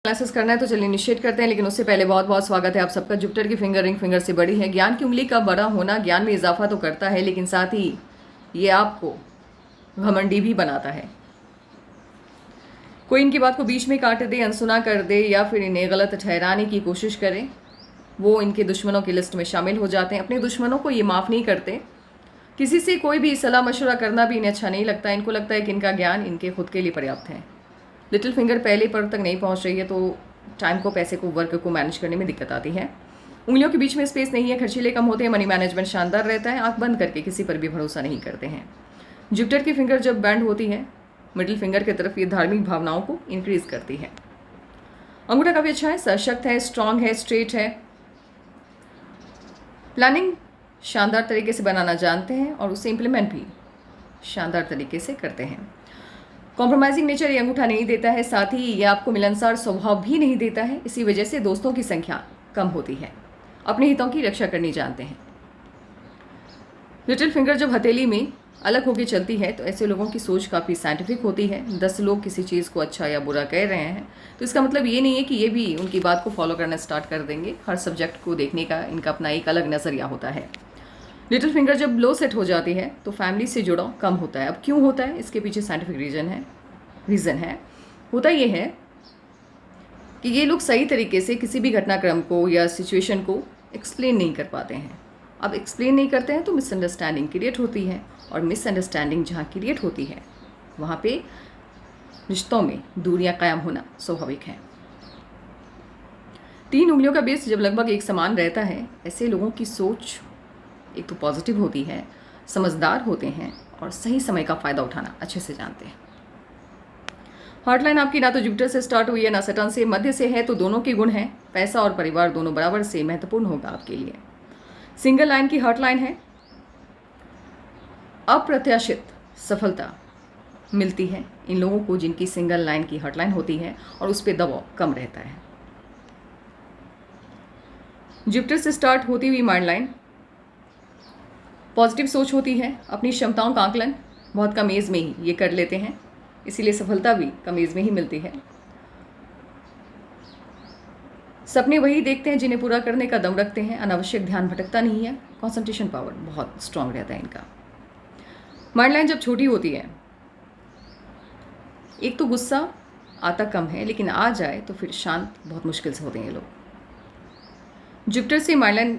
Analysis करना है तो चलिए इनिशिएट करते हैं, लेकिन उससे पहले बहुत बहुत स्वागत है आप सबका। जुपिटर की फिंगर रिंग फिंगर से बड़ी है। ज्ञान की उंगली का बड़ा होना ज्ञान में इजाफा तो करता है, लेकिन साथ ही ये आपको घमंडी भी बनाता है। कोई इनकी बात को बीच में काट दे, अनसुना कर दे या फिर इन्हें गलत ठहराने की कोशिश करे, वो इनके दुश्मनों की लिस्ट में शामिल हो जाते हैं। अपने दुश्मनों को ये माफ़ नहीं करते। किसी से कोई भी सलाह मशवरा करना भी इन्हें अच्छा नहीं लगता। इनको लगता है कि इनका ज्ञान इनके खुद के लिए पर्याप्त है। लिटिल फिंगर पहले पर्व तक नहीं पहुंच रही है तो टाइम को, पैसे को, वर्क को मैनेज करने में दिक्कत आती है। उंगलियों के बीच में स्पेस नहीं है, खर्चीले कम होते हैं, मनी मैनेजमेंट शानदार रहता है। आंख बंद करके किसी पर भी भरोसा नहीं करते हैं। जुपिटर की फिंगर जब बैंड होती है मिडिल फिंगर की तरफ, ये धार्मिक भावनाओं को इंक्रीज करती है। अंगूठा काफ़ी अच्छा है, सशक्त है, स्ट्रांग है, स्ट्रेट है। प्लानिंग शानदार तरीके से बनाना जानते हैं और उसे इम्प्लीमेंट भी शानदार तरीके से करते हैं। कॉम्प्रोमाइजिंग नेचर ये अंगूठा नहीं देता है, साथ ही ये आपको मिलनसार स्वभाव भी नहीं देता है। इसी वजह से दोस्तों की संख्या कम होती है। अपने हितों की रक्षा करनी जानते हैं। लिटिल फिंगर जब हथेली में अलग होकर चलती है तो ऐसे लोगों की सोच काफ़ी साइंटिफिक होती है। 10 लोग किसी चीज़ को अच्छा या बुरा कह रहे हैं तो इसका मतलब ये नहीं है कि ये भी उनकी बात को फॉलो करना स्टार्ट कर देंगे। हर सब्जेक्ट को देखने का इनका अपना एक अलग नज़रिया होता है। लिटिल फिंगर जब लो सेट हो जाती है तो फैमिली से जुड़ाव कम होता है। अब क्यों होता है, इसके पीछे साइंटिफिक रीज़न है। होता ये है कि ये लोग सही तरीके से किसी भी घटनाक्रम को या सिचुएशन को एक्सप्लेन नहीं कर पाते हैं। अब एक्सप्लेन नहीं करते हैं तो मिसअंडरस्टैंडिंग क्रिएट होती है, और मिसअंडरस्टैंडिंग जहाँ क्रिएट होती है वहाँ पे रिश्तों में दूरियां कायम होना स्वाभाविक है। 3 उंगलियों का बेस जब लगभग एक समान रहता है, ऐसे लोगों की सोच एक तो पॉजिटिव होती है, समझदार होते हैं और सही समय का फ़ायदा उठाना अच्छे से जानते हैं। हार्टलाइन आपकी ना तो जुपिटर से स्टार्ट हुई है ना सैटर्न से, मध्य से है, तो दोनों के गुण हैं। पैसा और परिवार दोनों बराबर से महत्वपूर्ण होगा आपके लिए। सिंगल लाइन की हार्टलाइन है। अप्रत्याशित सफलता मिलती है इन लोगों को जिनकी सिंगल लाइन की हार्टलाइन होती है और उस पर दबाव कम रहता है। जुपिटर से स्टार्ट होती हुई माइंड लाइन पॉजिटिव सोच होती है। अपनी क्षमताओं का आकलन बहुत कम एज में ही ये कर लेते हैं, इसीलिए सफलता भी कम एज में ही मिलती है। सपने वही देखते हैं जिन्हें पूरा करने का दम रखते हैं। अनावश्यक ध्यान भटकता नहीं है। कंसंट्रेशन पावर बहुत स्ट्रांग रहता है इनका। माइंड लाइन जब छोटी होती है, एक तो गुस्सा आता कम है, लेकिन आ जाए तो फिर शांत बहुत मुश्किल से होते हैं ये लोग। जुपिटर से माइंड लाइन,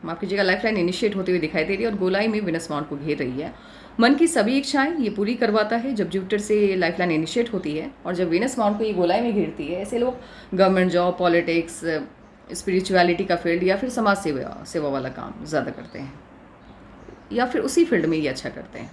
माफ कीजिएगा, लाइफ लाइन इनिशिएट होते हुए दिखाई दे रही है और गोलाई में वीनस माउंट को घेर रही है। मन की सभी इच्छाएं ये पूरी करवाता है जब जुपिटर से लाइफ लाइन इनिशिएट होती है, और जब वीनस माउंट को ये गोलाई में घेरती है, ऐसे लोग गवर्नमेंट जॉब, पॉलिटिक्स, स्पिरिचुअलिटी का फील्ड या फिर समाज सेवा वाला काम ज़्यादा करते हैं, या फिर उसी फील्ड में ये अच्छा करते हैं।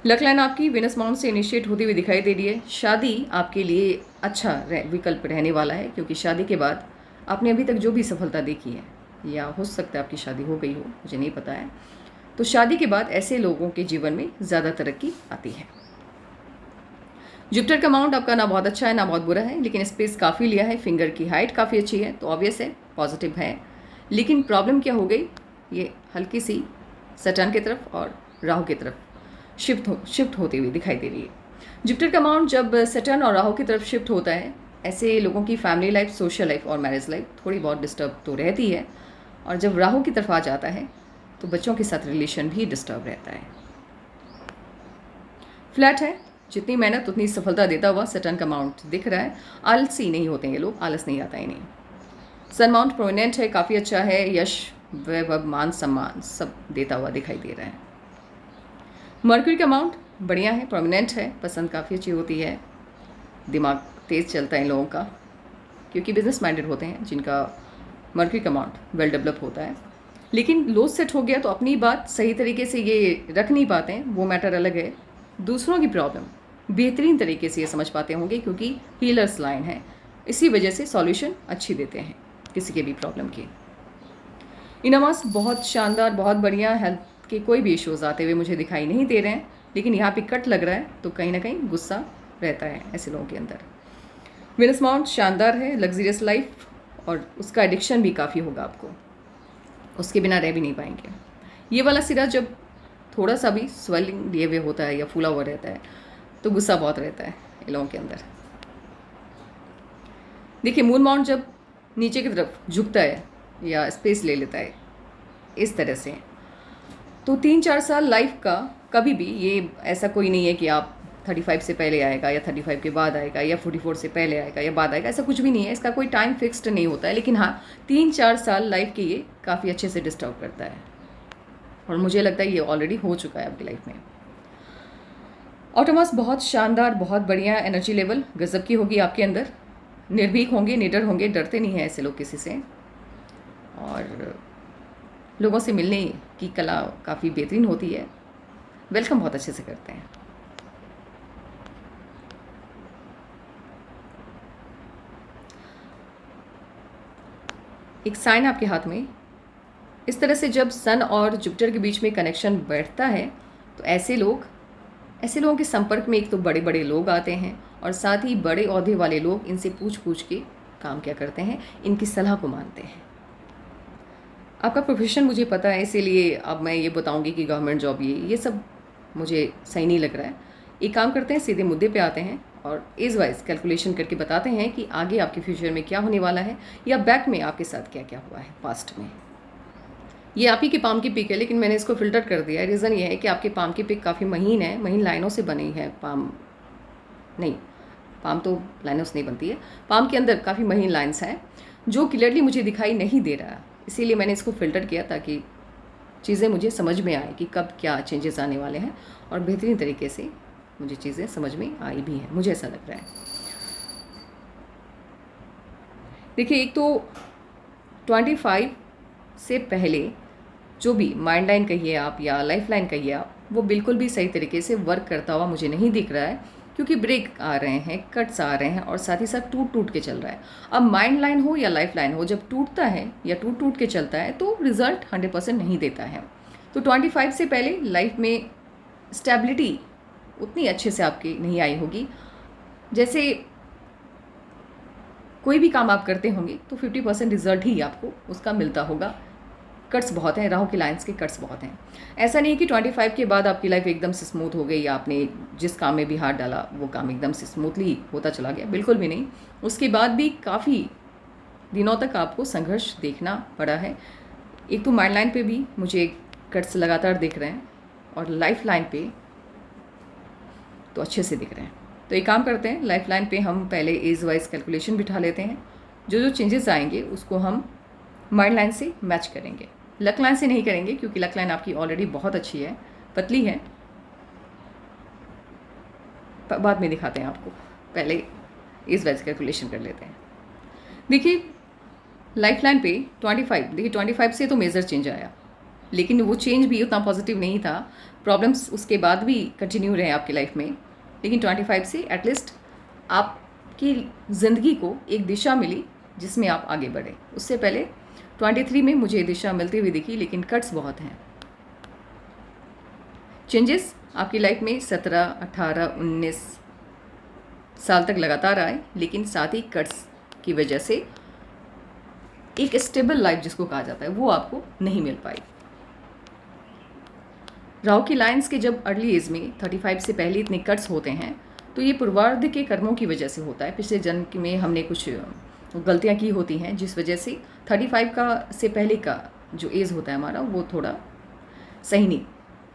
लक लाइन आपकी वीनस माउंट से इनिशिएट होती हुई दिखाई दे रही है। शादी आपके लिए अच्छा विकल्प रहने वाला है, क्योंकि शादी के बाद आपने अभी तक जो भी सफलता देखी है, या हो सकता है आपकी शादी हो गई हो, मुझे नहीं पता है, तो शादी के बाद ऐसे लोगों के जीवन में ज़्यादा तरक्की आती है। जुपिटर का माउंट आपका ना बहुत अच्छा है ना बहुत बुरा है, लेकिन स्पेस काफ़ी लिया है। फिंगर की हाइट काफ़ी अच्छी है, तो ऑब्वियस है पॉजिटिव है। लेकिन प्रॉब्लम क्या हो गई, ये हल्की सी सैटर्न की तरफ और राहु की तरफ शिफ्ट होती हुई दिखाई दे रही है। जुपिटर का माउंट जब सैटर्न और राहु की तरफ शिफ्ट होता है, ऐसे लोगों की फैमिली लाइफ, सोशल लाइफ और मैरिज लाइफ थोड़ी बहुत डिस्टर्ब तो रहती है, और जब राहु की तरफ आ जाता है तो बच्चों के साथ रिलेशन भी डिस्टर्ब रहता है। फ्लैट है, जितनी मेहनत उतनी सफलता देता हुआ सैटर्न का माउंट दिख रहा है। आलसी नहीं होते ये लोग, आलस नहीं आता इन्हें। सन माउंट प्रोमिनेंट है, काफ़ी अच्छा है, यश, वैभव, मान सम्मान सब देता हुआ दिखाई दे रहा है। मर्क्यूरी का माउंट बढ़िया है, प्रोमिनेंट है, पसंद काफ़ी अच्छी होती है, दिमाग तेज़ चलता है इन लोगों का, क्योंकि बिजनेस माइंडेड होते हैं जिनका मर्क्यूरी का माउंट वेल डेवलप होता है। लेकिन लो सेट हो गया तो अपनी बात सही तरीके से ये रख नहीं पाते हैं, वो मैटर अलग है। दूसरों की प्रॉब्लम बेहतरीन तरीके से ये समझ पाते होंगे, क्योंकि हीलर्स लाइन है, इसी वजह से सॉल्यूशन अच्छी देते हैं किसी के भी प्रॉब्लम की। इनमास बहुत शानदार, बहुत बढ़िया। हेल्थ के कोई भी इश्यूज आते हुए मुझे दिखाई नहीं दे रहे हैं, लेकिन यहाँ पे कट लग रहा है, तो कहीं ना कहीं गुस्सा रहता है ऐसे लोगों के अंदर। वीनस माउंट शानदार है, लग्जरियस लाइफ, और उसका एडिक्शन भी काफ़ी होगा आपको, उसके बिना रह भी नहीं पाएंगे। ये वाला सिरा जब थोड़ा सा भी स्वेलिंग लिए हुए होता है या फूला हुआ रहता है तो गुस्सा बहुत रहता है इन लोगों के अंदर। देखिए मून माउंट जब नीचे की तरफ झुकता है या स्पेस ले लेता है इस तरह से, तो 3-4 साल लाइफ का कभी भी, ये ऐसा कोई नहीं है कि आप 35 से पहले आएगा या 35 के बाद आएगा या 44 से पहले आएगा या बाद आएगा, ऐसा कुछ भी नहीं है। इसका कोई टाइम फिक्स्ड नहीं होता है, लेकिन हाँ 3-4 साल लाइफ के ये काफ़ी अच्छे से डिस्टर्ब करता है और मुझे लगता है ये ऑलरेडी हो चुका है आपकी लाइफ में। ऑटोमस बहुत शानदार, बहुत बढ़िया एनर्जी लेवल गजब की होगी आपके अंदर। निर्भीक होंगे, निडर होंगे, डरते नहीं हैं ऐसे लोग किसी से, और लोगों से मिलने की कला काफ़ी बेहतरीन होती है। वेलकम बहुत अच्छे से करते हैं। एक साइन आपके हाथ में, इस तरह से जब सन और जुपिटर के बीच में कनेक्शन बैठता है तो ऐसे लोगों के संपर्क में एक तो बड़े बड़े लोग आते हैं और साथ ही बड़े ओहदे वाले लोग इनसे पूछ पूछ के काम क्या करते हैं, इनकी सलाह को मानते हैं। आपका प्रोफेशन मुझे पता है, इसीलिए अब मैं ये बताऊंगी कि गवर्नमेंट जॉब ये सब मुझे सही नहीं लग रहा है। एक काम करते हैं, सीधे मुद्दे पे आते हैं और एज वाइज कैलकुलेशन करके बताते हैं कि आगे आपके फ्यूचर में क्या होने वाला है या बैक में आपके साथ क्या क्या हुआ है पास्ट में। ये आप ही के पाम की पिक है, लेकिन मैंने इसको फिल्टर कर दिया है। रीज़न ये है कि आपके पाम की पिक काफ़ी महीन है, महीन लाइनों से बनी है। पाम तो लाइनों से नहीं बनती है, पाम के अंदर काफ़ी महीन लाइन्स हैं जो क्लियरली मुझे दिखाई नहीं दे रहा, इसीलिए मैंने इसको फ़िल्टर किया ताकि चीज़ें मुझे समझ में आए कि कब क्या चेंजेस आने वाले हैं, और बेहतरीन तरीके से मुझे चीज़ें समझ में आई भी हैं, मुझे ऐसा लग रहा है। देखिए, एक तो 25 से पहले जो भी माइंड लाइन कहिए आप या लाइफ लाइन कहिए आप, वो बिल्कुल भी सही तरीके से वर्क करता हुआ मुझे नहीं दिख रहा है, क्योंकि ब्रेक आ रहे हैं, कट्स आ रहे हैं और साथ ही साथ टूट टूट के चल रहा है। अब माइंड लाइन हो या लाइफ लाइन हो, जब टूटता है या टूट टूट के चलता है तो रिजल्ट 100% नहीं देता है। तो 25 से पहले लाइफ में स्टेबिलिटी उतनी अच्छे से आपकी नहीं आई होगी। जैसे कोई भी काम आप करते होंगे तो 50% रिजल्ट ही आपको उसका मिलता होगा। कट्स बहुत हैं, राहु की लाइन्स के कट्स बहुत हैं। ऐसा नहीं है कि 25 के बाद आपकी लाइफ एकदम से स्मूथ हो गई या आपने जिस काम में भी हाथ डाला वो काम एकदम से स्मूथली होता चला गया, बिल्कुल भी नहीं। उसके बाद भी काफ़ी दिनों तक आपको संघर्ष देखना पड़ा है। एक तो माइंड लाइन पे भी मुझे कट्स लगातार दिख रहे हैं और लाइफ लाइन पे तो अच्छे से दिख रहे हैं। तो एक काम करते हैं, लाइफ लाइन पे हम पहले एज वाइज कैलकुलेशन बिठा लेते हैं। जो जो चेंजेस आएंगे उसको हम माइंड लाइन से मैच करेंगे, लक लाइन से नहीं करेंगे, क्योंकि लक लाइन आपकी ऑलरेडी बहुत अच्छी है, पतली है। बाद में दिखाते हैं आपको, पहले एज वाइज कैलकुलेशन कर लेते हैं। देखिए लाइफ लाइन पे 25, देखिए 25 से तो मेजर चेंज आया, लेकिन वो चेंज भी उतना पॉजिटिव नहीं था। प्रॉब्लम्स उसके बाद भी कंटिन्यू रहे आपकी लाइफ में, लेकिन 25 से एटलीस्ट आपकी ज़िंदगी को एक दिशा मिली जिसमें आप आगे बढ़े। उससे पहले 23 में मुझे दिशा मिलती हुई दिखी, लेकिन कट्स बहुत हैं। चेंजेस आपकी लाइफ में 17, 18, 19 साल तक लगातार आए, लेकिन साथ ही कट्स की वजह से एक स्टेबल लाइफ जिसको कहा जाता है वो आपको नहीं मिल पाई। राहु की लाइन्स के जब अर्ली एज में 35 से पहले इतने कट्स होते हैं तो ये पूर्वार्ध के कर्मों की वजह से होता है। पिछले जन्म में हमने कुछ गलतियां की होती हैं जिस वजह से 35 का से पहले का जो एज होता है हमारा वो थोड़ा सही नहीं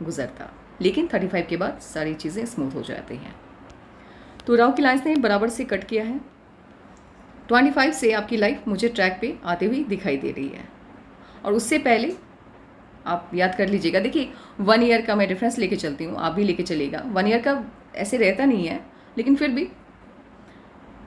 गुजरता, लेकिन 35 के बाद सारी चीज़ें स्मूथ हो जाती हैं। तो राहु की लाइन्स ने बराबर से कट किया है। 25 से आपकी लाइफ मुझे ट्रैक पे आते हुई दिखाई दे रही है, और उससे पहले आप याद कर लीजिएगा। देखिए 1 ईयर का मैं डिफरेंस लेके चलती हूँ, आप भी लेके चलिएगा। 1 ईयर का ऐसे रहता नहीं है, लेकिन फिर भी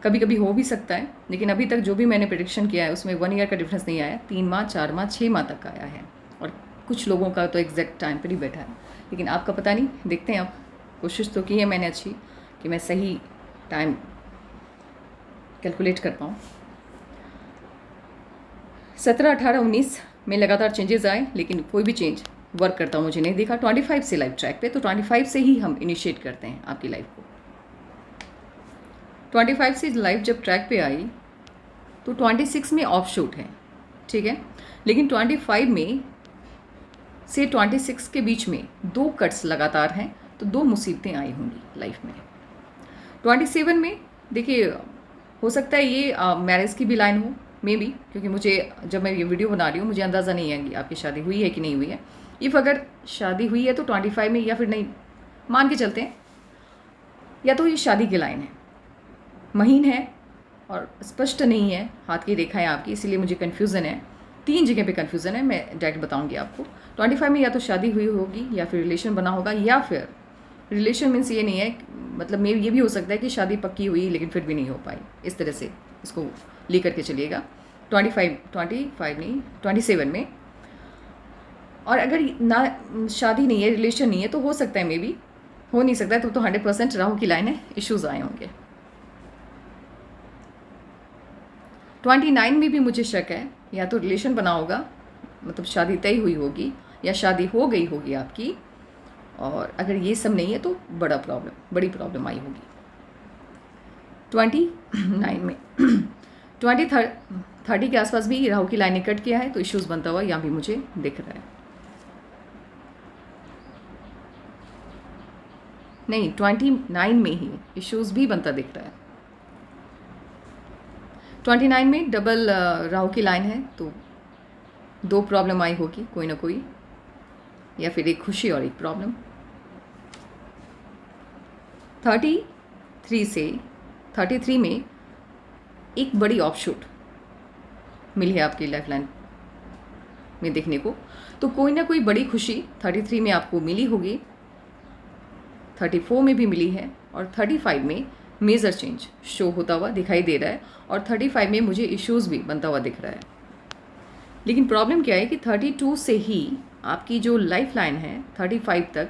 कभी कभी हो भी सकता है। लेकिन अभी तक जो भी मैंने प्रेडिक्शन किया है उसमें 1 ईयर का डिफरेंस नहीं आया, 3 माह, 4 माह, 6 माह तक आया है, और कुछ लोगों का तो एग्जैक्ट टाइम पर ही बैठा है। लेकिन आपका पता नहीं, देखते हैं। आप कोशिश तो की है मैंने अच्छी कि मैं सही टाइम कैलकुलेट कर पाऊँ। 17, 18, 19 में लगातार चेंजेस आए, लेकिन कोई भी चेंज वर्क करता मुझे नहीं दिखा। 25 से लाइफ ट्रैक पे, तो 25 से ही हम इनिशिएट करते हैं आपकी लाइफ को। 25 से लाइफ जब ट्रैक पे आई तो 26 में ऑफ शूट है, ठीक है, लेकिन 25 में से 26 के बीच में 2 कट्स लगातार हैं, तो 2 मुसीबतें आई होंगी लाइफ में। 27 में देखिए हो सकता है ये मैरिज की भी लाइन हो, मे बी, क्योंकि मुझे जब मैं ये वीडियो बना रही हूँ मुझे अंदाज़ा नहीं है कि आपकी शादी हुई है कि नहीं हुई है। इफ़ अगर शादी हुई है तो 25 में, या फिर नहीं, मान के चलते हैं, या तो ये शादी की लाइन है, महीन है और स्पष्ट नहीं है हाथ की रेखाएं आपकी, इसीलिए मुझे कन्फ्यूज़न है। 3 जगह पे कन्फ्यूज़न है, मैं डायरेक्ट बताऊंगी आपको। 25 में या तो शादी हुई होगी, या फिर रिलेशन बना होगा, या फिर रिलेशन मीन्स ये नहीं है, मतलब मे ये भी हो सकता है कि शादी पक्की हुई लेकिन फिर भी नहीं हो पाई। इस तरह से इसको लेकर के चलिएगा। 25 नहीं, 27 में। और अगर ना शादी नहीं है, रिलेशन नहीं है, तो हो सकता है, मे बी हो नहीं सकता है, तो 100% राहु की लाइन है, इश्यूज़ आए होंगे। 29 में भी मुझे शक है, या तो रिलेशन बना होगा, मतलब शादी तय हुई होगी, या शादी हो गई होगी आपकी, और अगर ये सब नहीं है तो बड़ी प्रॉब्लम आई होगी। 29 में 30 के आसपास भी राहु की लाइन कट किया है, तो इश्यूज़ बनता हुआ यहाँ भी मुझे दिख रहा है। नहीं, 29 में ही इश्यूज़ भी बनता दिख रहा है। 29 में डबल राहु की लाइन है, तो 2 प्रॉब्लम आई होगी, कोई ना कोई, या फिर एक खुशी और एक प्रॉब्लम। 33 से 33 में एक बड़ी ऑफशूट मिली है आपकी लाइफ लाइन में देखने को, तो कोई ना कोई बड़ी खुशी 33 में आपको मिली होगी, 34 में भी मिली है, और 35 में मेजर चेंज शो होता हुआ दिखाई दे रहा है, और 35 में मुझे इश्यूज़ भी बनता हुआ दिख रहा है। लेकिन प्रॉब्लम क्या है कि 32 से ही आपकी जो लाइफ लाइन है 35 तक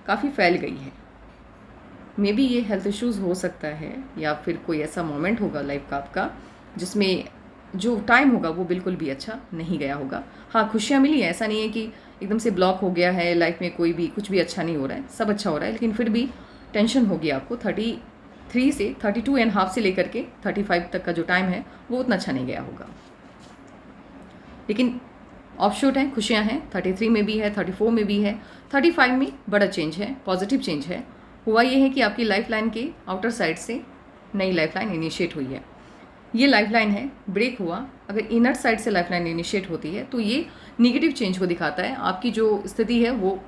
काफ़ी फैल गई है। मे बी ये हेल्थ इश्यूज़ हो सकता है, या फिर कोई ऐसा मोमेंट होगा लाइफ का आपका जिसमें जो टाइम होगा वो बिल्कुल भी अच्छा नहीं गया होगा। हाँ, खुशियाँ मिली हैं, ऐसा नहीं है कि एकदम से ब्लॉक हो गया है लाइफ में, कोई भी कुछ भी अच्छा नहीं हो रहा है, सब अच्छा हो रहा है, लेकिन फिर भी टेंशन होगी आपको। 33 से 32.5 से लेकर के 35 तक का जो टाइम है वो उतना अच्छा नहीं गया होगा। लेकिन ऑफशूट हैं, खुशियाँ हैं, 33 में भी है, 34 में भी है, 35 में बड़ा चेंज है, पॉजिटिव चेंज है। हुआ ये है कि आपकी लाइफ लाइन के आउटर साइड से नई लाइफ लाइन इनिशिएट हुई है। ये लाइफ लाइन है, ब्रेक हुआ, अगर इनर साइड से लाइफ लाइन इनिशिएट होती है तो ये निगेटिव चेंज को दिखाता है, आपकी जो स्थिति है वो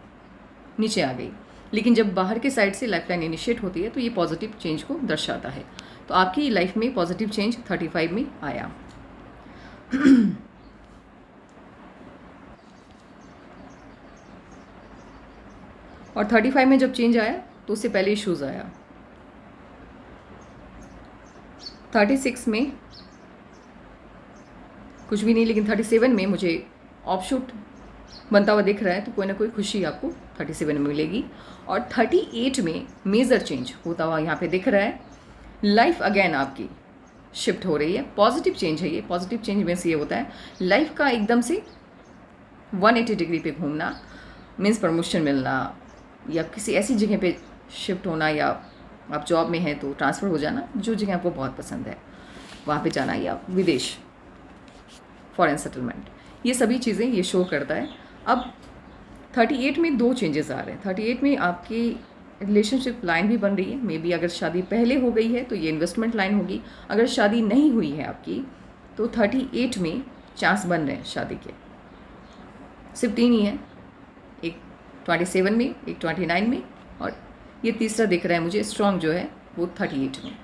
नीचे आ गई। लेकिन जब बाहर के साइड से लाइफ लाइन इनिशिएट होती है तो ये पॉजिटिव चेंज को दर्शाता है। तो आपकी लाइफ में पॉजिटिव चेंज 35 में आया। और 35 में जब चेंज आया तो उससे पहले इश्यूज़ आया। 36 में कुछ भी नहीं, लेकिन 37 में मुझे ऑफशूट बनता हुआ दिख रहा है, तो कोई ना कोई खुशी आपको 37 में मिलेगी। और 38 में मेजर चेंज होता हुआ यहाँ पे दिख रहा है। लाइफ अगेन आपकी शिफ्ट हो रही है, पॉजिटिव चेंज है ये। पॉजिटिव चेंज में से ये होता है लाइफ का एकदम से 180 डिग्री पे घूमना, मीन्स प्रमोशन मिलना, या किसी ऐसी जगह पे शिफ्ट होना, या आप जॉब में हैं तो ट्रांसफ़र हो जाना, जो जगह आपको बहुत पसंद है वहाँ पे जाना, या विदेश, फॉरेन सेटलमेंट, ये सभी चीज़ें ये शो करता है। अब 38 में 2 चेंजेस आ रहे हैं। 38 में आपकी रिलेशनशिप लाइन भी बन रही है, मे बी अगर शादी पहले हो गई है तो ये इन्वेस्टमेंट लाइन होगी, अगर शादी नहीं हुई है आपकी तो 38 में चांस बन रहे हैं शादी के। सिर्फ 3 ही हैं, एक 27 में, एक 29 में, और ये तीसरा दिख रहा है मुझे स्ट्रॉन्ग जो है वो 38 में।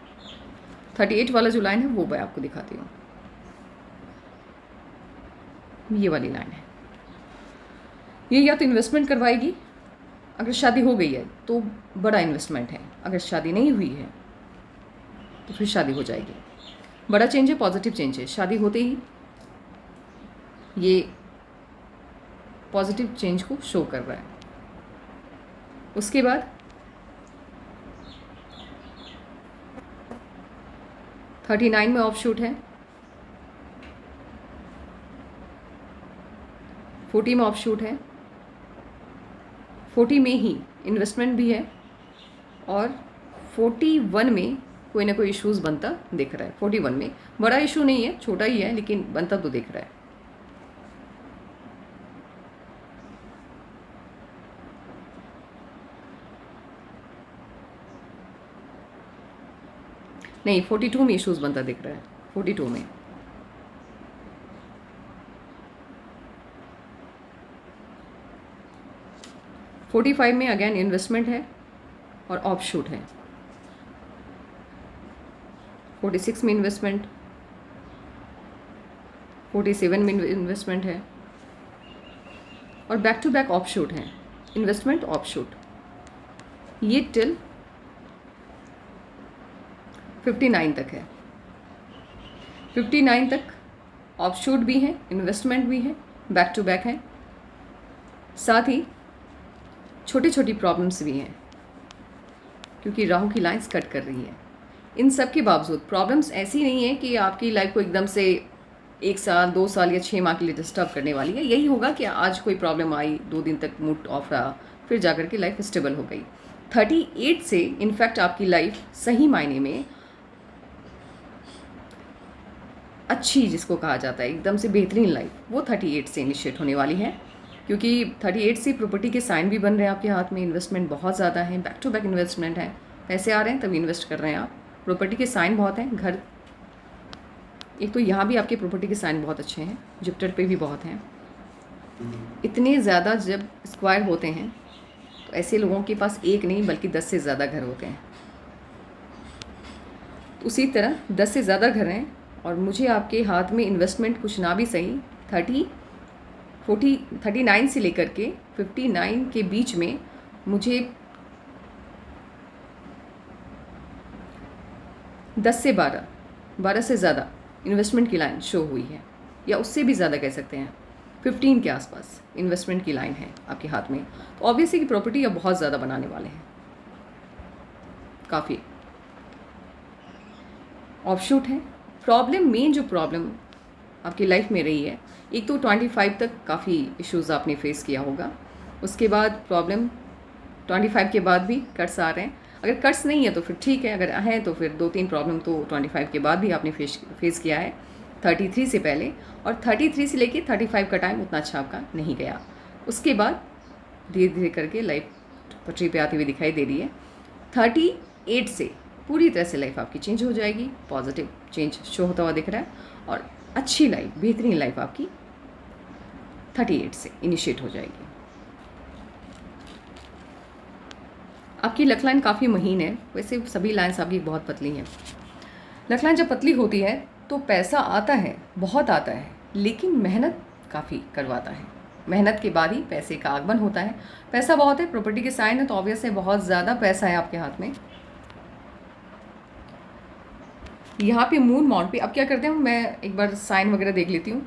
38 वाला जो लाइन है वो मैं आपको दिखाती हूँ, ये वाली लाइन है। ये या तो इन्वेस्टमेंट करवाएगी, अगर शादी हो गई है तो बड़ा इन्वेस्टमेंट है, अगर शादी नहीं हुई है तो फिर शादी हो जाएगी। बड़ा चेंज है, पॉजिटिव चेंज है, शादी होते ही ये पॉजिटिव चेंज को शो कर रहा है। उसके बाद 39 में ऑफशूट है, 40 में ऑफशूट है, 40 में ही इन्वेस्टमेंट भी है, और 41 में कोई ना कोई इश्यूज़ बनता दिख रहा है। 41 में बड़ा इशू नहीं है, छोटा ही है, लेकिन बनता तो दिख रहा है। नहीं, 42 में इश्यूज़ बनता दिख रहा है, 42 में। फोर्टी फाइव में अगेन इन्वेस्टमेंट है और ऑफशूट है। 46 में इन्वेस्टमेंट, 47 में इन्वेस्टमेंट है और बैक टू बैक ऑफशूट है, इन्वेस्टमेंट ऑफशूट। ये टिल 59 तक है, 59 तक ऑफशूट भी है, इन्वेस्टमेंट भी है, बैक टू बैक है, साथ ही छोटी छोटी प्रॉब्लम्स भी हैं क्योंकि राहु की लाइंस कट कर रही है। इन सब के बावजूद प्रॉब्लम्स ऐसी नहीं है कि आपकी लाइफ को एकदम से 1 साल 2 साल या 6 माह के लिए डिस्टर्ब करने वाली है। यही होगा कि आज कोई प्रॉब्लम आई, 2 दिन तक मूड ऑफ रहा, फिर जाकर के लाइफ स्टेबल हो गई। 38 से इनफैक्ट आपकी लाइफ सही मायने में अच्छी, जिसको कहा जाता है एकदम से बेहतरीन लाइफ, वो 38 से इनिशिएट होने वाली है क्योंकि 38 से प्रॉपर्टी के साइन भी बन रहे हैं आपके हाथ में, इन्वेस्टमेंट बहुत ज़्यादा है, बैक टू बैक इन्वेस्टमेंट है, पैसे आ रहे हैं तभी इन्वेस्ट कर रहे हैं आप, प्रॉपर्टी के साइन बहुत हैं, घर, एक तो यहाँ भी आपके प्रॉपर्टी के साइन बहुत अच्छे हैं, जुपिटर पे भी बहुत हैं। इतने ज़्यादा जब स्क्वायर होते हैं तो ऐसे लोगों के पास एक नहीं बल्कि 10 से ज़्यादा घर होते हैं। तो उसी तरह 10 से ज़्यादा घर हैं और मुझे आपके हाथ में इन्वेस्टमेंट कुछ ना भी सही 39 से लेकर के 59 के बीच में मुझे 10 से 12 से ज़्यादा इन्वेस्टमेंट की लाइन शो हुई है, या उससे भी ज़्यादा कह सकते हैं, 15 के आसपास इन्वेस्टमेंट की लाइन है आपके हाथ में। तो ऑब्वियसली कि प्रॉपर्टी अब बहुत ज़्यादा बनाने वाले हैं, काफ़ी ऑफशूट है। प्रॉब्लम, मेन जो प्रॉब्लम आपकी लाइफ में रही है, एक तो 25 तक काफ़ी इश्यूज़ आपने फेस किया होगा, उसके बाद प्रॉब्लम 25 के बाद भी कट्स आ रहे हैं। अगर कट्स नहीं है तो फिर ठीक है, अगर हैं तो फिर 2-3 प्रॉब्लम तो 25 के बाद भी आपने फेस किया है 33 से पहले, और 33 से लेके 35 का टाइम उतना अच्छा आपका नहीं गया। उसके बाद धीरे धीरे करके लाइफ पटरी पे आती हुई दिखाई दे रही है। 38 से पूरी तरह से लाइफ आपकी चेंज हो जाएगी, पॉजिटिव चेंज शो होता हुआ दिख रहा है, और अच्छी लाइफ, बेहतरीन लाइफ आपकी 38 से इनिशिएट हो जाएगी। आपकी लक लाइन काफ़ी महीन है, वैसे सभी लाइन्स आपकी बहुत पतली हैं। लक लाइन जब पतली होती है तो पैसा आता है, बहुत आता है, लेकिन मेहनत काफ़ी करवाता है, मेहनत के बाद ही पैसे का आगमन होता है। पैसा बहुत है, प्रॉपर्टी के साइन है तो ऑब्वियस है बहुत ज़्यादा पैसा है आपके हाथ में। यहाँ पे मून माउंट पे अब क्या करते हैं, मैं एक बार साइन वगैरह देख लेती हूँ,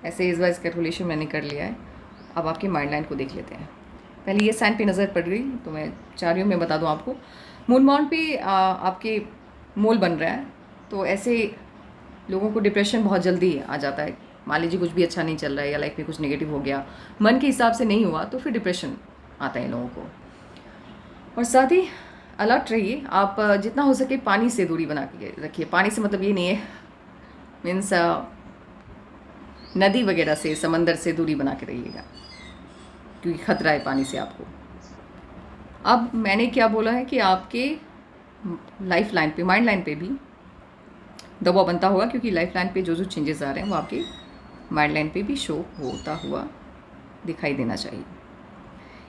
ऐसे इस वाइज कैलकुलेशन मैंने कर लिया है। अब आपकी माइंड लाइन को देख लेते हैं। पहले ये साइन पे नज़र पड़ गई तो मैं चाह रही हूँ मैं बता दूँ आपको। मून माउंट पे आपके मोल बन रहा है, तो ऐसे लोगों को डिप्रेशन बहुत जल्दी आ जाता है। मान लीजिए कुछ भी अच्छा नहीं चल रहा है या लाइफ में कुछ नेगेटिव हो गया, मन के हिसाब से नहीं हुआ, तो फिर डिप्रेशन आता है लोगों को। और साथ ही अलर्ट रहिए, आप जितना हो सके पानी से दूरी बना के रखिए। पानी से मतलब ये नहीं है मीन्स नदी वगैरह से, समंदर से दूरी बना के रहिएगा क्योंकि खतरा है पानी से आपको। अब मैंने क्या बोला है कि आपके लाइफ लाइन पे, माइंड लाइन पे भी दबाव बनता होगा क्योंकि लाइफ लाइन पे जो जो चेंजेस आ रहे हैं वो आपके माइंड लाइन पे भी शो होता हुआ दिखाई देना चाहिए।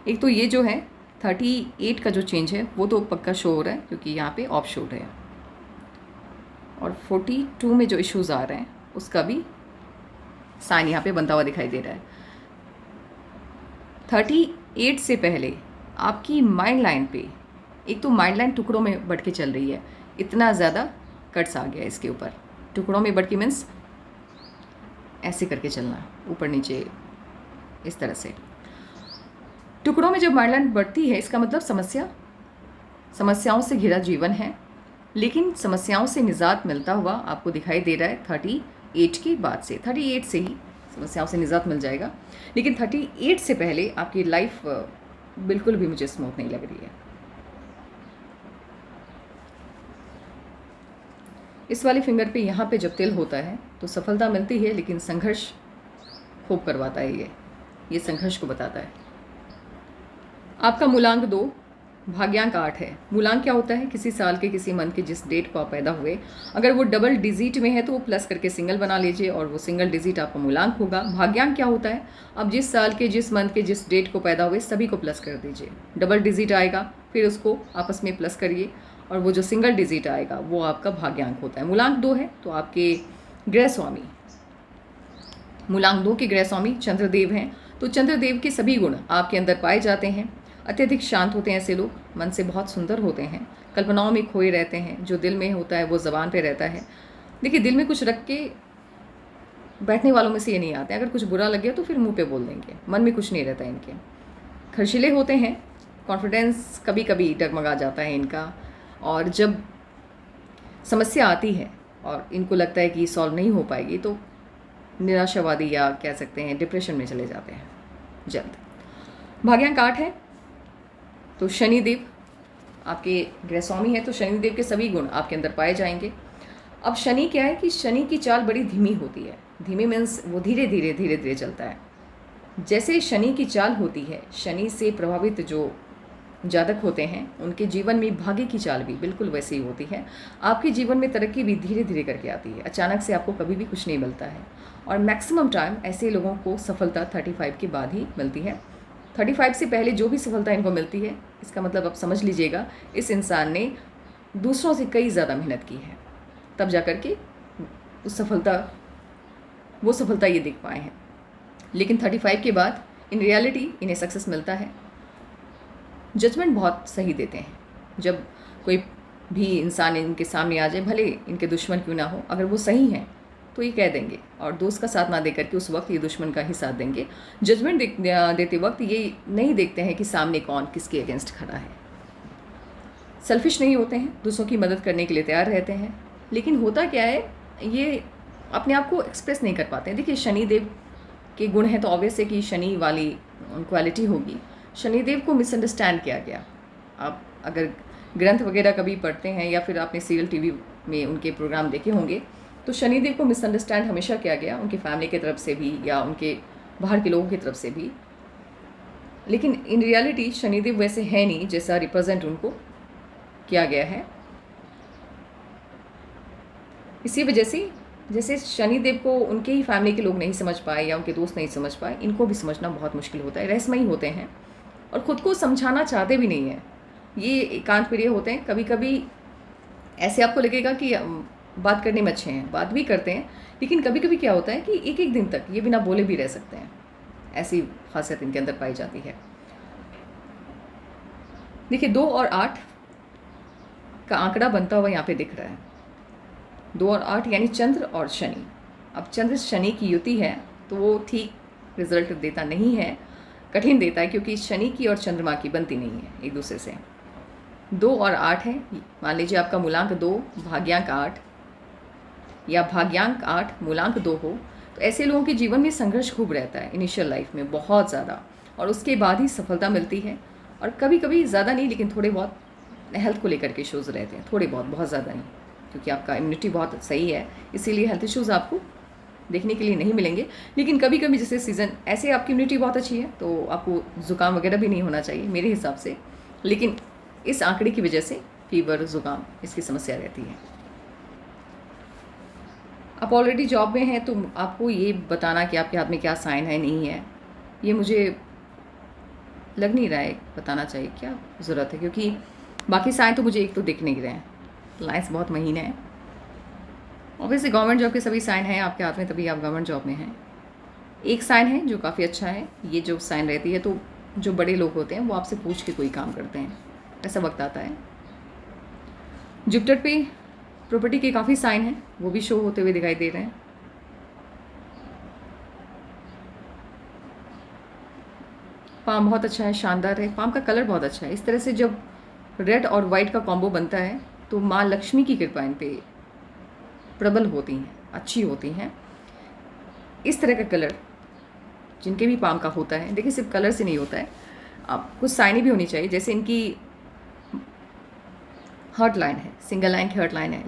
एक तो ये जो है 38 का जो चेंज है वो तो पक्का शो हो रहा है क्योंकि यहाँ पे ऑफ शोट है, और 42 में जो इश्यूज़ आ रहे हैं उसका भी साइन यहाँ पे बनता हुआ दिखाई दे रहा है। 38 से पहले आपकी माइंड लाइन पे, एक तो माइंड लाइन टुकड़ों में बढ़ के चल रही है, इतना ज़्यादा कट्स आ गया इसके ऊपर। टुकड़ों में बढ़ के मीन्स ऐसे करके चलना, ऊपर नीचे इस तरह से। टुकड़ों में जब माइंड लाइन बढ़ती है इसका मतलब समस्याओं से घिरा जीवन है, लेकिन समस्याओं से निजात मिलता हुआ आपको दिखाई दे रहा है 38 के बाद से। 38 से ही समस्याओं से निजात मिल जाएगा, लेकिन 38 से पहले आपकी लाइफ बिल्कुल भी मुझे स्मूथ नहीं लग रही है। इस वाले फिंगर पे यहाँ पे जब तिल होता है तो सफलता मिलती है, लेकिन संघर्ष खूब करवाता है। ये संघर्ष को बताता है। आपका मूलांक 2, भाग्यांक 8 है। मूलांक क्या होता है? किसी साल के किसी मंथ के जिस डेट को आप पैदा हुए, अगर वो डबल डिजिट में है तो वो प्लस करके सिंगल बना लीजिए और वो सिंगल डिजिट आपका मूलांक होगा। भाग्यांक क्या होता है? अब जिस साल के जिस मंथ के जिस डेट को पैदा हुए सभी को प्लस कर दीजिए, डबल डिजिट आएगा, फिर उसको आपस में प्लस करिए और वो जो सिंगल डिजिट आएगा वो आपका भाग्यांक होता है। मूलांक 2 है तो आपके गृह स्वामी, मूलांक 2 के गृह स्वामी चंद्रदेव हैं, तो चंद्रदेव के सभी गुण आपके अंदर पाए जाते हैं। अत्यधिक शांत होते हैं ऐसे लोग, मन से बहुत सुंदर होते हैं, कल्पनाओं में खोए रहते हैं, जो दिल में होता है वो ज़बान पे रहता है। देखिए, दिल में कुछ रख के बैठने वालों में से ये नहीं आते, अगर कुछ बुरा लग गया तो फिर मुंह पे बोल देंगे, मन में कुछ नहीं रहता इनके। खर्चीले होते हैं, कॉन्फिडेंस कभी कभी डगमगा जाता है इनका, और जब समस्या आती है और इनको लगता है कि सॉल्व नहीं हो पाएगी तो निराशावादी या कह सकते हैं डिप्रेशन में चले जाते हैं जल्द। भाग्यांक 8 है तो शनिदेव आपके गृह स्वामी है, तो शनिदेव के सभी गुण आपके अंदर पाए जाएंगे। अब शनि क्या है कि शनि की चाल बड़ी धीमी होती है। धीमी मीन्स वो धीरे धीरे चलता है। जैसे शनि की चाल होती है, शनि से प्रभावित जो जातक होते हैं उनके जीवन में भाग्य की चाल भी बिल्कुल वैसी ही होती है। आपके जीवन में तरक्की भी धीरे धीरे करके आती है, अचानक से आपको कभी भी कुछ नहीं मिलता है, और मैक्सिमम टाइम ऐसे लोगों को सफलता 35 के बाद ही मिलती है। 35 से पहले जो भी सफलता इनको मिलती है, इसका मतलब आप समझ लीजिएगा इस इंसान ने दूसरों से कई ज़्यादा मेहनत की है, तब जा कर के वो सफलता ये देख पाए हैं। लेकिन 35 के बाद इन रियलिटी इन्हें सक्सेस मिलता है। जजमेंट बहुत सही देते हैं। जब कोई भी इंसान इनके सामने आ जाए, भले इनके दुश्मन क्यों ना हो, अगर वो सही हैं तो ये कह देंगे, और दोस्त का साथ ना दे करके उस वक्त ये दुश्मन का ही साथ देंगे। जजमेंट देते वक्त ये नहीं देखते हैं कि सामने कौन किसके अगेंस्ट खड़ा है। सेल्फिश नहीं होते हैं, दूसरों की मदद करने के लिए तैयार रहते हैं। लेकिन होता क्या है, ये अपने आप को एक्सप्रेस नहीं कर पाते हैं। देखिए, शनिदेव के गुण हैं तो ऑब्वियस है कि शनि वाली क्वालिटी होगी। शनिदेव को मिसअंडरस्टैंड किया गया। आप अगर ग्रंथ वगैरह कभी पढ़ते हैं या फिर आपने सीरियल टीवी में उनके प्रोग्राम देखे होंगे, तो शनिदेव को मिसअंडरस्टैंड हमेशा किया गया, उनकी फैमिली की तरफ से भी या उनके बाहर के लोगों की तरफ से भी। लेकिन इन रियलिटी शनिदेव वैसे है नहीं जैसा रिप्रेजेंट उनको किया गया है। इसी वजह से जैसे शनिदेव को उनके ही फैमिली के लोग नहीं समझ पाए या उनके दोस्त नहीं समझ पाए, इनको भी समझना बहुत मुश्किल होता है। रहस्यमयी होते हैं और ख़ुद को समझाना चाहते भी नहीं हैं। ये एकांत प्रिय होते हैं। कभी कभी ऐसे आपको लगेगा कि बात करने में अच्छे हैं, बात भी करते हैं, लेकिन कभी कभी क्या होता है कि एक एक दिन तक ये बिना बोले भी रह सकते हैं। ऐसी खासियत इनके अंदर पाई जाती है। देखिए, 2 और 8 का आंकड़ा बनता हुआ यहाँ पे दिख रहा है। 2 और 8 यानी चंद्र और शनि। अब चंद्र शनि की युति है तो वो ठीक रिजल्ट देता नहीं है, कठिन देता है, क्योंकि शनि की और चंद्रमा की बनती नहीं है एक दूसरे से। 2 और 8 है। मान लीजिए आपका मूलांक 2 भाग्यांक 8 या भाग्यांक 8 मूलांक 2 हो, तो ऐसे लोगों के जीवन में संघर्ष खूब रहता है इनिशियल लाइफ में, बहुत ज़्यादा, और उसके बाद ही सफलता मिलती है। और कभी कभी ज़्यादा नहीं, लेकिन थोड़े बहुत हेल्थ को लेकर के इशूज़ रहते हैं, थोड़े बहुत, बहुत ज़्यादा नहीं, क्योंकि आपका इम्यूनिटी बहुत सही है, इसीलिए हेल्थ इश्यूज़ आपको देखने के लिए नहीं मिलेंगे। लेकिन कभी कभी जैसे सीज़न ऐसे आपकी इम्यूनिटी बहुत अच्छी है तो आपको ज़ुकाम वगैरह भी नहीं होना चाहिए मेरे हिसाब से, लेकिन इस आंकड़े की वजह से फीवर, ज़ुकाम, इसकी समस्या रहती है। आप ऑलरेडी जॉब में हैं तो आपको ये बताना कि आपके हाथ में क्या साइन है नहीं है, ये मुझे लग नहीं रहा है बताना चाहिए, क्या ज़रूरत है, क्योंकि बाकी साइन तो मुझे एक तो दिख नहीं रहे हैं, लाइन्स बहुत महीन है। ऑब्वियसली गवर्नमेंट जॉब के सभी साइन हैं आपके हाथ में, तभी आप गवर्नमेंट जॉब में हैं। एक साइन है जो काफ़ी अच्छा है, ये जो साइन रहती है तो जो बड़े लोग होते हैं वो आपसे पूछ के कोई काम करते हैं, ऐसा वक्त आता है। जुपिटर पे प्रॉपर्टी के काफ़ी साइन हैं, वो भी शो होते हुए दिखाई दे रहे हैं। पाम बहुत अच्छा है, शानदार है, पाम का कलर बहुत अच्छा है। इस तरह से जब रेड और वाइट का कॉम्बो बनता है तो माँ लक्ष्मी की कृपा इन पे प्रबल होती हैं, अच्छी होती हैं। इस तरह का कलर जिनके भी पाम का होता है, देखिए सिर्फ कलर से नहीं होता है, आप कुछ साइनें भी होनी चाहिए। जैसे इनकी हर्ट लाइन है, सिंगल लाइन की हर्ट लाइन है,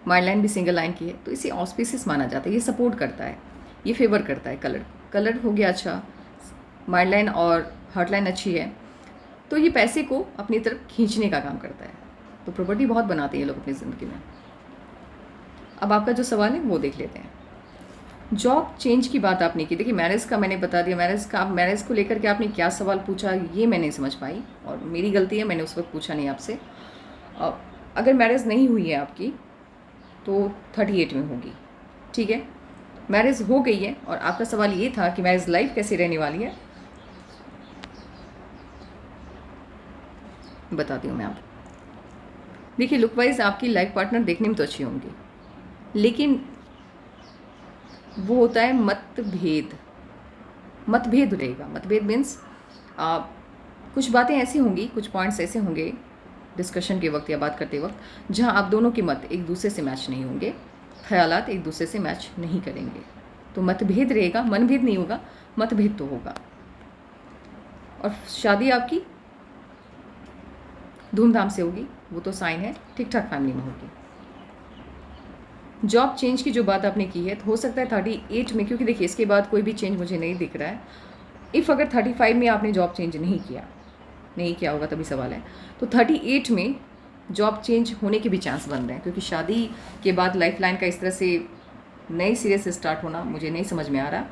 माइंड लाइन भी सिंगल लाइन की है, तो इसे ऑस्पिसिस माना जाता है। ये सपोर्ट करता है, ये फेवर करता है। कलर हो गया अच्छा, माइंड लाइन और हर्ट लाइन अच्छी है तो ये पैसे को अपनी तरफ खींचने का काम करता है। तो प्रॉपर्टी बहुत बनाते हैं ये लोग अपनी ज़िंदगी में। अब आपका जो सवाल है वो देख लेते हैं। जॉब चेंज की बात आपने की। देखिए मैरिज का मैंने बता दिया, मैरिज को लेकर के आपने क्या सवाल पूछा ये मैं नहीं समझ पाई, और मेरी गलती है, मैंने उस वक्त पूछा नहीं आपसे। अगर मैरिज नहीं हुई है आपकी तो 38 में होगी, ठीक है। मैरिज हो गई है और आपका सवाल ये था कि मैरिज लाइफ कैसी रहने वाली है, बताती हूँ मैं आपको। देखिए लुक वाइज आपकी लाइफ पार्टनर देखने में तो अच्छी होंगी, लेकिन वो होता है मतभेद। मतभेद रहेगा। मतभेद मीन्स कुछ बातें ऐसी होंगी, कुछ पॉइंट्स ऐसे होंगे डिस्कशन के वक्त या बात करते वक्त जहां आप दोनों के मत एक दूसरे से मैच नहीं होंगे, ख्यालात एक दूसरे से मैच नहीं करेंगे। तो मतभेद रहेगा, मनभेद नहीं होगा, मतभेद तो होगा। और शादी आपकी धूमधाम से होगी, वो तो साइन है, ठीक ठाक फैमिली में होगी। जॉब चेंज की जो बात आपने की है तो हो सकता है 38 में, क्योंकि देखिए इसके बाद कोई भी चेंज मुझे नहीं दिख रहा है। इफ़ अगर 35 में आपने जॉब चेंज नहीं किया होगा तभी सवाल है, तो 38 में जॉब चेंज होने के भी चांस बन रहे हैं, क्योंकि शादी के बाद लाइफ लाइन का इस तरह से नए सिरे से स्टार्ट होना मुझे नहीं समझ में आ रहा।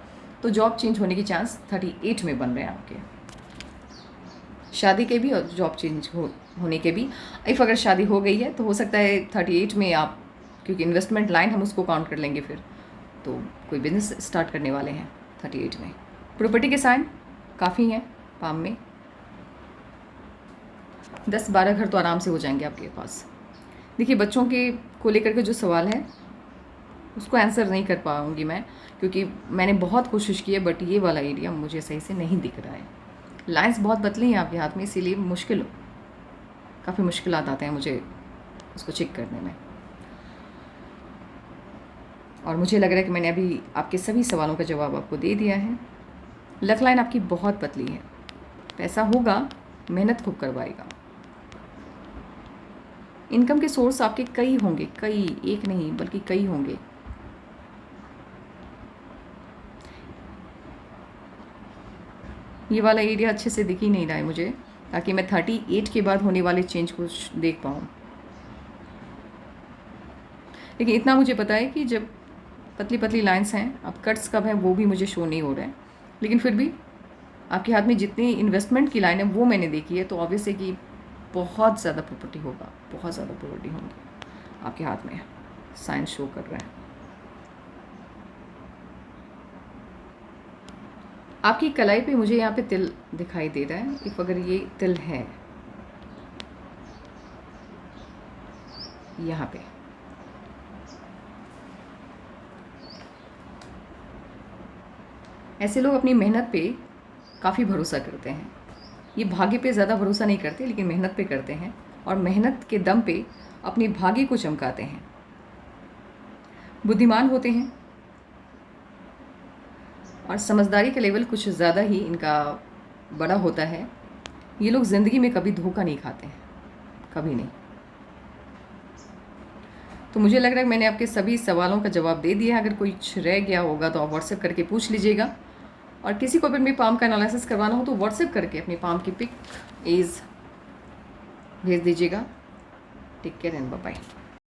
तो जॉब चेंज होने के चांस 38 में बन रहे हैं आपके, शादी के भी और जॉब चेंज होने के भी। इफ़ अगर शादी हो गई है तो हो सकता है 38 में आप, क्योंकि इन्वेस्टमेंट लाइन हम उसको काउंट कर लेंगे फिर, तो कोई बिजनेस स्टार्ट करने वाले हैं 38 में। प्रॉपर्टी के साइन काफ़ी हैं पाम में, 10-12 घर तो आराम से हो जाएंगे आपके पास। देखिए बच्चों के को लेकर के जो सवाल है उसको आंसर नहीं कर पाऊँगी मैं, क्योंकि मैंने बहुत कोशिश की है, बट ये वाला एरिया मुझे सही से नहीं दिख रहा है। लाइंस बहुत पतली हैं आपके हाथ में, इसीलिए काफ़ी मुश्किलात आते हैं मुझे उसको चेक करने में। और मुझे लग रहा है कि मैंने अभी आपके सभी सवालों का जवाब आपको दे दिया है। लक लाइन आपकी बहुत पतली है, पैसा होगा, मेहनत खूब करवाएगा। इनकम के सोर्स आपके कई होंगे, एक नहीं बल्कि कई होंगे। ये वाला एरिया अच्छे से दिख ही नहीं रहा है मुझे, ताकि मैं 38 के बाद होने वाले चेंज को देख पाऊँ। लेकिन इतना मुझे पता है कि जब पतली पतली लाइंस हैं, अब कट्स कब हैं वो भी मुझे शो नहीं हो रहा है, लेकिन फिर भी आपके हाथ में जितनी इन्वेस्टमेंट की लाइन है वो मैंने देखी है, तो ऑब्वियस है कि बहुत ज़्यादा प्रॉपर्टी होगा, बहुत ज़्यादा प्रॉपर्टी होगी आपके हाथ में, साइन शो कर रहा है। आपकी कलाई पे मुझे यहाँ पे तिल दिखाई दे रहा है। इफ अगर ये तिल है यहाँ पे, ऐसे लोग अपनी मेहनत पे काफ़ी भरोसा करते हैं। ये भाग्य पे ज़्यादा भरोसा नहीं करते, लेकिन मेहनत पे करते हैं, और मेहनत के दम पे अपनी भाग्य को चमकाते हैं। बुद्धिमान होते हैं और समझदारी का लेवल कुछ ज़्यादा ही इनका बड़ा होता है। ये लोग ज़िंदगी में कभी धोखा नहीं खाते हैं, कभी नहीं। तो मुझे लग रहा है मैंने आपके सभी सवालों का जवाब दे दिया है। अगर कुछ रह गया होगा तो आप व्हाट्सएप करके पूछ लीजिएगा, और किसी को अगर मेरी पाम का एनालिसिस करवाना हो तो व्हाट्सएप करके अपनी पाम की पिक एज भेज दीजिएगा। Take care and bye bye.